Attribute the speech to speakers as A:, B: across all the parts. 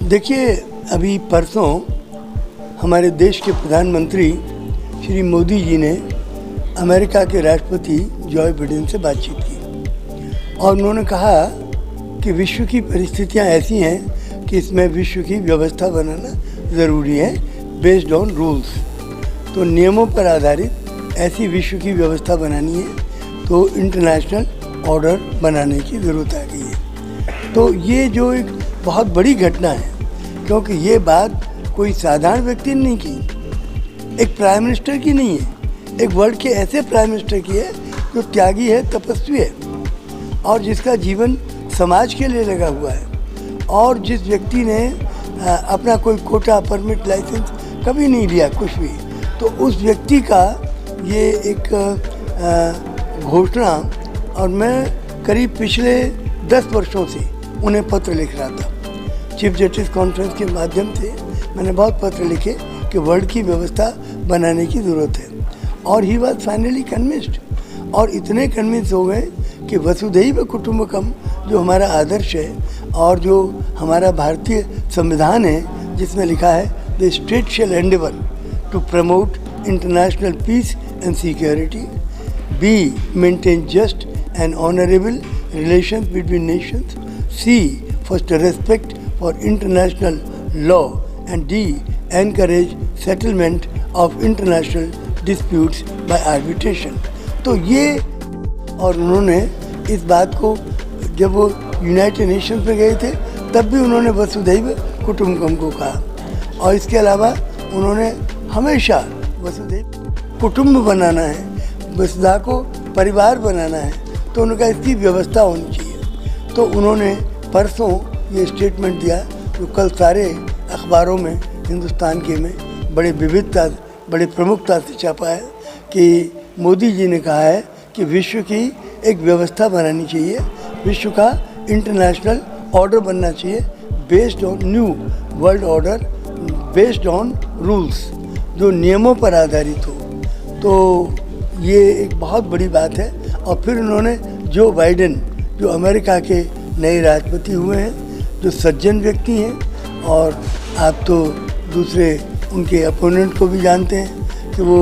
A: देखिए, अभी परसों हमारे देश के प्रधानमंत्री श्री मोदी जी ने अमेरिका के राष्ट्रपति जो बाइडेन से बातचीत की और उन्होंने कहा कि विश्व की परिस्थितियां ऐसी हैं कि इसमें विश्व की व्यवस्था बनाना ज़रूरी है बेस्ड ऑन रूल्स। तो नियमों पर आधारित ऐसी विश्व की व्यवस्था बनानी है तो इंटरनेशनल ऑर्डर बनाने की ज़रूरत आ गई है। तो ये जो एक बहुत बड़ी घटना है, क्योंकि ये बात कोई साधारण व्यक्ति ने नहीं की, एक प्राइम मिनिस्टर की नहीं है, एक वर्ल्ड के ऐसे प्राइम मिनिस्टर की है जो त्यागी है, तपस्वी है और जिसका जीवन समाज के लिए लगा हुआ है। और जिस व्यक्ति ने अपना कोई कोटा, परमिट, लाइसेंस कभी नहीं लिया कुछ भी, तो उस व्यक्ति का ये एक घोषणा, और मैं करीब पिछले 10 वर्षों से उन्हें पत्र लिख रहा था। चीफ जस्टिस कॉन्फ्रेंस के माध्यम से मैंने बहुत पत्र लिखे कि वर्ल्ड की व्यवस्था बनाने की ज़रूरत है और ही वॉज फाइनली कन्विंस्ड। और इतने कन्विंस हो गए कि वसुधैव कुटुंबकम जो हमारा आदर्श है और जो हमारा भारतीय संविधान है जिसमें लिखा है the state shall endeavour to promote international peace and security, be maintain just and honourable relations between nations, C foster respect for international law, and D encourage settlement of international disputes by arbitration। तो ये, और उन्होंने इस बात को जब वो United Nations में गए थे तब भी उन्होंने वसुधैव कुटुंबकम को कहा। और इसके अलावा उन्होंने हमेशा वसुधैव कुटुंब बनाना है, वसुधा को परिवार बनाना है, तो उनका इसकी व्यवस्था होनी चाहिए। तो उन्होंने परसों ये स्टेटमेंट दिया जो कल सारे अखबारों में हिंदुस्तान के में बड़े विविधता, बड़े प्रमुखता से छपा है कि मोदी जी ने कहा है कि विश्व की एक व्यवस्था बनानी चाहिए, विश्व का इंटरनेशनल ऑर्डर बनना चाहिए based on new world order, based on rules, जो नियमों पर आधारित हो। तो ये एक बहुत बड़ी बात है। और फिर उन्होंने जो बाइडेन, जो अमेरिका के नए राष्ट्रपति हुए हैं, जो सज्जन व्यक्ति हैं, और आप तो दूसरे उनके अपोनेंट को भी जानते हैं कि वो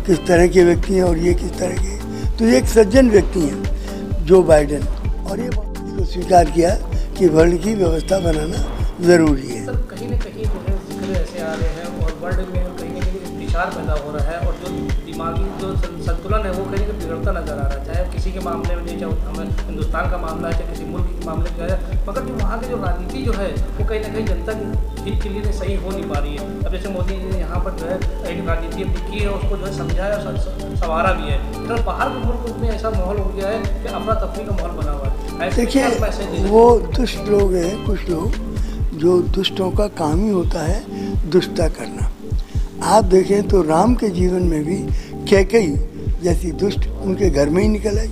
A: किस तरह के व्यक्ति हैं और ये किस तरह के, तो ये एक सज्जन व्यक्ति हैं जो बाइडेन, और ये इसको स्वीकार किया कि वर्ल्ड की व्यवस्था बनाना ज़रूरी है।
B: सर, कहीं ना कहीं जो है जिक्र ऐसे आ रहे हैं और वर्ल्ड में कहीं ना कहीं विचार पैदा हो रहा है और जो दिमागी जो संतुलन है वो कहीं ना कहीं बिगड़ता नजर आ रहा है, चाहे किसी के मामले में, चाहे हमें हिंदुस्तान का मामला है, चाहे किसी मुल्क के मामले में है, मगर जो वहाँ की जो राजनीति जो है वो कहीं ना कहीं जनता के हित के लिए सही हो नहीं पा रही है। अब जैसे मोदी जी ने यहाँ पर जो है एक राजनीति अपनी की है, उसको जो है समझाया और संवारा भी है, तो बाहर के मुल्क में ऐसा माहौल हो गया है कि अफरा तफरी का माहौल बना हुआ है।
A: देखिए, वो दुष्ट लोग हैं, कुछ लोग जो दुष्टों का काम ही होता है दुष्टता करना। आप देखें तो राम के जीवन में भी कैकेयी जैसी दुष्ट उनके घर में ही निकल आई,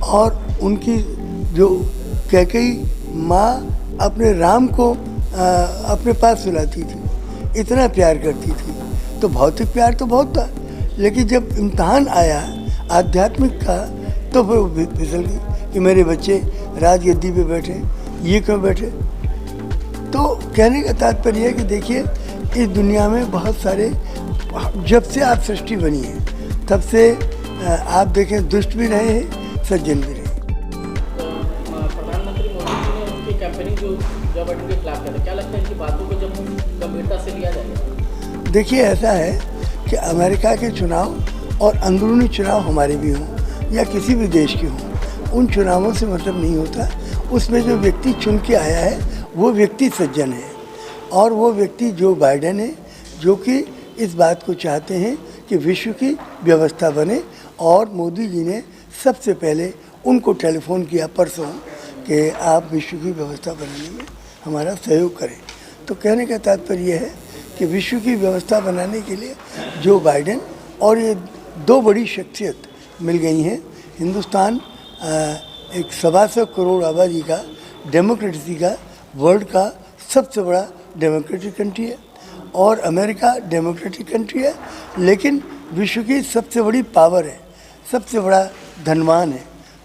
A: और उनकी जो कैकेयी माँ अपने राम को अपने पास सुलाती थी, इतना प्यार करती थी। तो भौतिक प्यार तो बहुत था, लेकिन जब इम्तहान आया आध्यात्मिक का तो फिर वो फिसल गई कि मेरे बच्चे राजगद्दी पे बैठे, ये क्यों बैठे। तो कहने का तात्पर्य है कि देखिए, इस दुनिया में बहुत सारे, जब से आप सृष्टि बनी है तब से आप देखें दुष्ट भी रहे हैं, सज्जन भी रहे।
B: प्रधानमंत्री मोदी जी ने उनकी कैंपेनिंग जो बाइडेन के खिलाफ कर, क्या लगता है इनकी बातों को जब गंभीरता से लिया जाएगा?
A: देखिए, ऐसा है कि अमेरिका के चुनाव और अंदरूनी चुनाव हमारे भी हों या किसी भी देश के हों, उन चुनावों से मतलब नहीं होता। उसमें जो व्यक्ति चुन के आया है वो व्यक्ति सज्जन है, और वो व्यक्ति जो बाइडेन है, जो कि इस बात को चाहते हैं कि विश्व की व्यवस्था बने। और मोदी जी ने सबसे पहले उनको टेलीफोन किया परसों कि आप विश्व की व्यवस्था बनाने में हमारा सहयोग करें। तो कहने का तात्पर्य है कि विश्व की व्यवस्था बनाने के लिए जो बाइडेन और ये दो बड़ी शख्सियत मिल गई हैं। हिंदुस्तान एक 125 करोड़ आबादी का, डेमोक्रेसी का, वर्ल्ड का सबसे बड़ा डेमोक्रेटिक कंट्री है, और अमेरिका डेमोक्रेटिक कंट्री है, लेकिन विश्व की सबसे बड़ी पावर है, सबसे बड़ा धनवान है,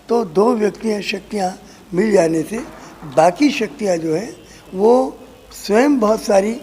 A: तो दो व्यक्तियाँ शक्तियाँ मिल जाने से बाकी शक्तियाँ जो है वो स्वयं बहुत सारी